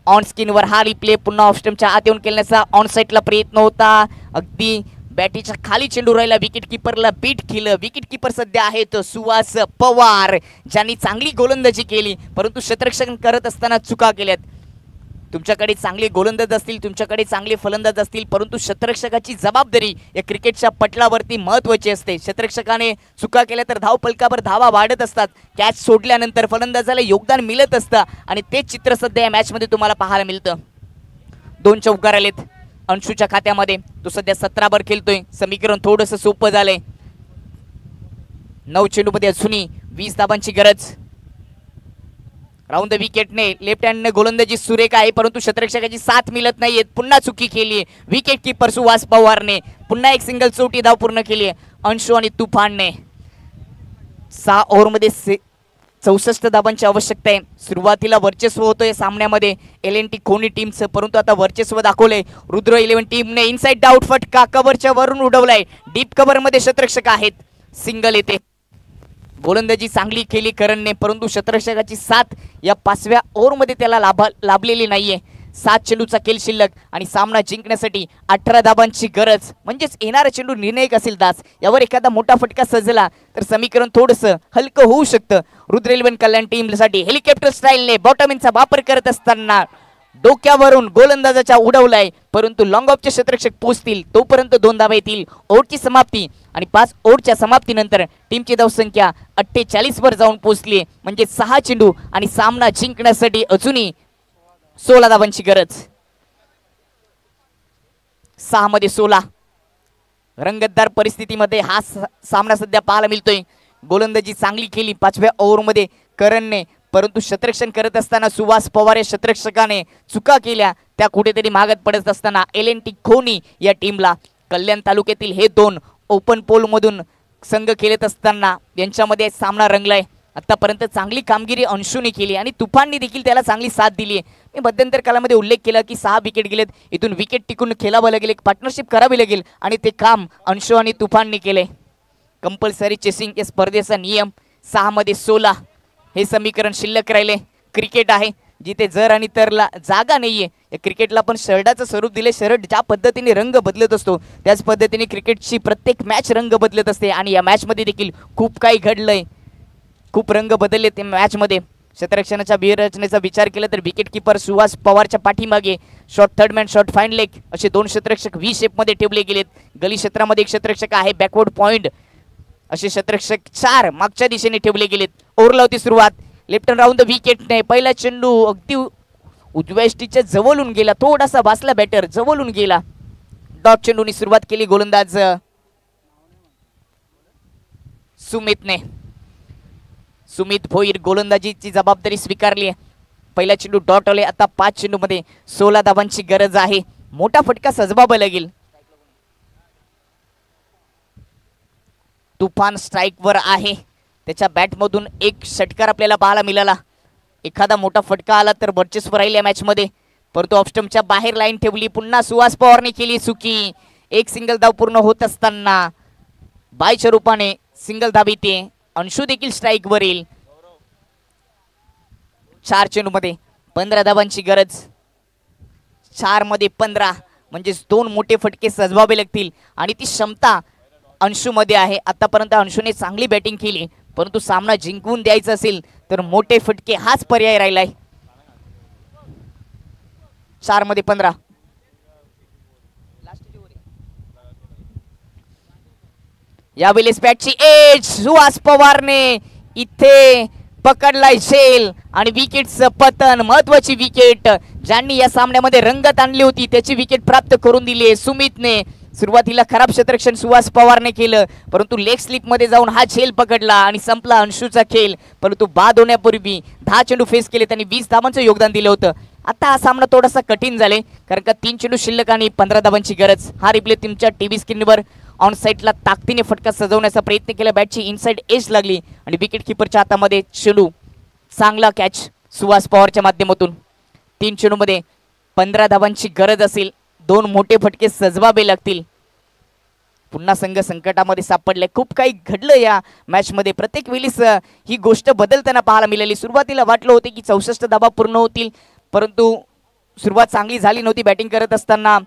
ऑन स्क्रीनवर हा रिप्ले. पुन्हा ऑफस्टमच्या आत येऊन खेळण्याचा ऑन साईडला प्रयत्न होता. अगदी बॅटीच्या खाली चेंडू राहिला. विकेट किपरला बीट केलं. विकेट किपर सध्या आहेत सुहास पवार, ज्यांनी चांगली गोलंदाजी केली, परंतु क्षेत्ररक्षण करत असताना चुका केल्यात. तुमच्याकडे चांगले गोलंदाज असतील, तुमच्याकडे चांगले फलंदाज असतील, परंतु क्षेत्ररक्षकाची जबाबदारी या क्रिकेटच्या पटलावरती महत्त्वाची असते. क्षेत्ररक्षकाने चुका केल्या तर धावफलकावर धावा वाढत असतात. कॅच सोडल्यानंतर फलंदाजाला योगदान मिळत असतं आणि तेच चित्र सध्या या मॅचमध्ये तुम्हाला पाहायला मिळतं. 2 चौकार आलेत अंशूच्या खात्यामध्ये. तो सध्या 17 वर खेळतोय. समीकरण थोडंसं सोपं झालंय. 9 चेंडूमध्ये अजूनही 20 धावांची गरज. राऊंड द विकेटने लेफ्ट हँडने गोलंदाजी सुरेख आहे, परंतु क्षेत्ररक्षकाची साथ मिळत नाहीये. पुन्हा चुकी केली विकेट किपर सुहास पवारने. पुन्हा एक सिंगल चौटी धाव पूर्ण केली अंशू आणि तुफानने. 6 ओव्हरमध्ये 64 धावांची आवश्यकता आहे. सुरुवातीला वर्चस्व होतोय सामन्यामध्ये LNT कोणी टीमचं, परंतु आता वर्चस्व दाखवलंय रुद्र 11 टीमने. इनसाइड आउट फटका कव्हरच्या वरून उडवलाय. डीप कव्हर मध्ये क्षेत्ररक्षक आहेत. सिंगल येते. गोलंदाजी चांगली केली करणने, परंतु क्षेत्ररक्षकाची साथ या 5व्या ओव्हरमध्ये त्याला लाभलेली नाहीये. 7 चेंडूचा खेळ शिल्लक आणि सामना जिंकण्यासाठी 18 धावांची गरज. म्हणजेच येणारा चेंडू निर्णायक असेल दास. यावर एखादा मोठा फटका सजला तर समीकरण थोडंसं हलकं होऊ शकतं. रुद्र 11 कल्याण टीमसाठी हेलिकॉप्टर स्टाईलने बॉटमिनचा वापर करत असताना डोक्यावरून गोलंदाजाच्या उडवलाय, परंतु लॉंग ऑफचे क्षेत्ररक्षक पोहोचतील तोपर्यंत 2 धावा येतील. ओव्हरची समाप्ती आणि 5 ओव्हरच्या समाप्तीनंतर टीमची धावसंख्या 48 वर जाऊन पोहोचली. म्हणजे 6 चेंडू आणि सामना जिंकण्यासाठी अजूनही 16 धावांची गरज. 6 मध्ये 16. रंगतदार परिस्थितीमध्ये हा सामना सध्या पाहायला मिळतोय. गोलंदाजी चांगली केली 5व्या ओव्हरमध्ये करणने, परंतु क्षेत्ररक्षण करत असताना सुहास पवार या क्षेत्ररक्षकाने चुका केल्या. त्या कुठेतरी मागत पडत असताना LNT खोनी या टीमला. कल्याण तालुक्यातील हे 2 ओपन पोलमधून संघ खेळत असताना यांच्यामध्ये सामना रंगलाय. आतापर्यंत चांगली कामगिरी अंशूने केली आणि तुफानने देखील त्याला चांगली साथ दिली आहे. मी मध्यंतर कालामध्ये उल्लेख केला की 6 विकेट गेलेत. इथून विकेट टिकून खेळावं लागेल, एक पार्टनरशिप करावी लागेल आणि ते काम अंशू आणि तुफानने केले. कंपल्सरी चेसिंग या स्पर्धेचा नियम. 6 मध्ये 16 हे समीकरण शिल्लक राहिले. क्रिकेट आहे जिथे जर आणि तरला जागा नाहीये. या क्रिकेटला पण शर्टाचं स्वरूप दिले. शर्ट ज्या पद्धतीने रंग बदलत असतो त्याच पद्धतीने क्रिकेटची प्रत्येक मॅच रंग बदलत असते आणि या मॅचमध्ये देखील खूप काही घडलंय. खूप रंग बदलले ते मॅचमध्ये. क्षेत्ररक्षणाच्या व्यूहरचनेचा विचार केला तर विकेट किपर सुहास पवारच्या पाठीमागे shot third man, shot fine leg असे 2 क्षेत्ररक्षक व्ही शेपमध्ये ठेवले गेलेत. गली क्षेत्रामध्ये एक क्षेत्ररक्षक आहे. बॅकवर्ड पॉइंट असे क्षेत्ररक्षक 4 मागच्या दिशेने ठेवले गेलेत. ओव्हरला होती सुरुवात. लेफ्ट राऊंड द विकेटने पहिला चेंडू अगदी उजव्या स्टिचच्या जवळून गेला. थोडासा वाचला बॅटर, जवळून गेला. डॉट चेंडूने सुरुवात केली गोलंदाज सुमितने. सुमित भोईर गोलंदाजीची जबाबदारी स्वीकारली आहे. पहिला चेंडू डॉट आले. आता 5 चेंडूमध्ये 16 धावांची गरज आहे. मोठा फटका सजवावा लागेल. तुफान स्ट्राईकवर आहे. त्याच्या बॅटमधून एक षटकार आपल्याला पाहायला मिळाला. एखादा मोठा फटका आला तर वर्चस्व राहील या मॅचमध्ये, परंतु ऑफस्टम्पच्या बाहेर लाईन ठेवली. पुन्हा सुहास पवारने केली चुकी. एक सिंगल धाव पूर्ण होत असताना बायच्या रूपाने सिंगल धाव येते. अंशू देखील स्ट्राईकवर येईल. 4 चेंडूमध्ये 15 धावांची गरज. 4 मध्ये 15. म्हणजेच 2 मोठे फटके सजवावे लागतील आणि ती क्षमता अंशूमध्ये आहे. आतापर्यंत अंशूने चांगली बॅटिंग केली, परंतु सामना जिंकवून द्यायचा असेल तर मोठे फटके हाच पर्याय राहिलाय. 4 मध्ये 15. यावेळेस बॅटची एज सुहास पवारने इथे पकडलाय झेल आणि विकेटचं पतन. महत्वाची विकेट ज्यांनी या सामन्यामध्ये रंगत आणली होती त्याची विकेट प्राप्त करून दिली आहे सुमितने. सुरुवातीला खराब क्षेत्ररक्षण सुहास पवारने केलं, परंतु लेग स्लिप मध्ये जाऊन हा झेल पकडला आणि संपला अंशूचा खेळ. परंतु बाद होण्यापूर्वी 10 चेंडू फेस केले, त्यांनी 20 धावांचं योगदान दिलं होतं. आता हा सामना थोडासा कठीण झाले कारण का 3 चेंडू शिल्लक आणि 15 धावांची गरज. हा रिप्ले तुमच्या टीव्ही स्क्रीनवर ऑन साईडला ताकदीने फटका सजवण्याचा प्रयत्न केला. बॅटची इनसाइड एज लागली आणि विकेट किपरच्या हातामध्ये चेंडू. चांगला कॅच सुहास पवारच्या माध्यमातून. 3 चेंडूमध्ये 15 धावांची गरज असेल, 2 मोठे फटके सजवावे लागतील. पुन्हा संघ संकटामध्ये सापडले. खूप काही घडलं या मॅच मध्ये. प्रत्येक वेळीस ही गोष्ट बदलताना पाहायला मिळाली. सुरुवातीला वाटलं होते की 64 धावा पूर्ण होतील, परंतु सुरुवात चांगली झाली नव्हती बॅटिंग करत असताना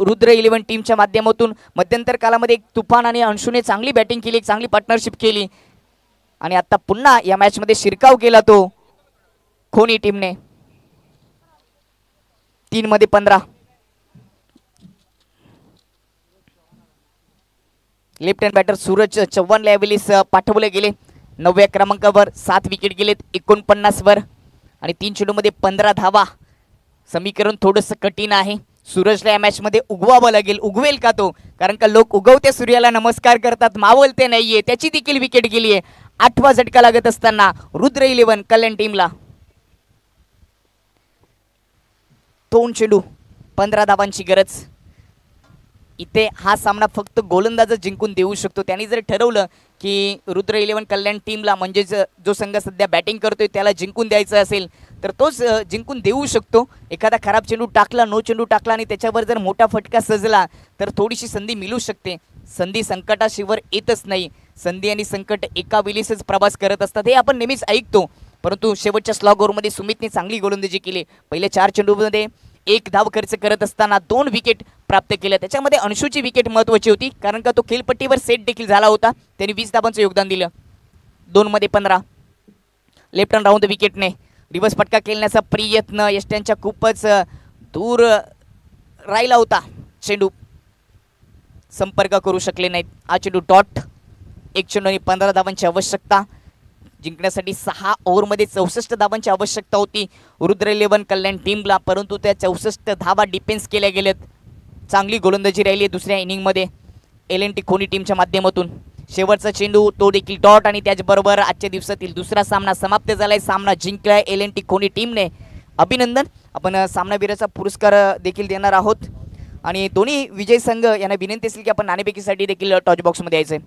रुद्र 11 टीमच्या माध्यमातून. मध्यंतर कालामध्ये एक तुफान आणि अंशूने चांगली बॅटिंग केली, एक चांगली पार्टनरशिप केली आणि आता पुन्हा या मॅच मध्ये शिरकाव केला तो खोनी टीमने. 3 मध्ये 15. लेफ्ट हँड बॅटर सूरज चव्हाणला यावेळेस पाठवले गेले. 9व्या क्रमांकावर 7 विकेट गेलेत 49 वर आणि 3 चेंडूमध्ये 15 धावा. समीकरण थोडंसं कठीण आहे. सूरजला या मॅच मध्ये उगवावं लागेल. उगवेल का तो? कारण का लोक उगवत्या सूर्याला नमस्कार करतात, मावलते नाहीये. त्याची देखील विकेट गेली आहे. 8वा झटका लागत असताना रुद्र 11 कल्याण टीमला. 2 चेंडू 15 धावांची गरज. इथे हा सामना फक्त गोलंदाजच जिंकून देऊ शकतो. त्यांनी जर ठरवलं की रुद्र 11 कल्याण टीमला म्हणजेच जो संघ सध्या बॅटिंग करतोय त्याला जिंकून द्यायचं असेल तर तोच जिंकून देऊ शकतो. एखादा खराब चेंडू टाकला, नो चेंडू टाकला आणि त्याच्यावर जर मोठा फटका सजला तर थोडीशी संधी मिळू शकते. संधी संकटाशिवाय येतच नाही. संधी आणि संकट एका वेळीसच प्रवास करत असतात, हे आपण नेहमीच ऐकतो. परंतु शेवटच्या स्लॉग ओव्हरमध्ये सुमितने चांगली गोलंदाजी केली. पहिल्या 4 चेंडूमध्ये 1 धाव खर्च करत असताना 2 विकेट प्राप्त केल्या. त्याच्यामध्ये अंशूची विकेट महत्त्वाची होती कारण का तो खेळपट्टीवर सेट देखील झाला होता. त्यांनी 20 धावांचं योगदान दिलं. 2 मध्ये 15. लेफ्ट हँड राऊंड विकेटने रिव्हर्स फटका खेळण्याचा प्रयत्न यष्ट्यांच्या खूपच दूर राहिला होता. चेंडू संपर्क करू शकले नाहीत. हा चेंडू डॉट. 1 चेंडू आणि 15 धावांची आवश्यकता. जिंकण्यासाठी 6 ओव्हरमध्ये 64 धावांची आवश्यकता होती रुद्र 11 कल्याण टीमला, परंतु त्या 64 धावा डिफेन्स केल्या गेल्यात. चांगली गोलंदाजी राहिली आहे दुसऱ्या इनिंगमध्ये LNT खोनी टीमच्या माध्यमातून. शेवटचा चेंडू तो देखील डॉट आणि त्याचबरोबर आजच्या दिवसातील दुसरा सामना समाप्त झालाय. सामना जिंकलाय LNT खोनी टीमने. अभिनंदन. आपण सामनावीराचा पुरस्कार देखील देणार आहोत आणि दोन्ही विजय संघ यांना विनंती असेल की आपण नाणेफेकीसाठी देखील टॉच बॉक्समध्ये यायचंय.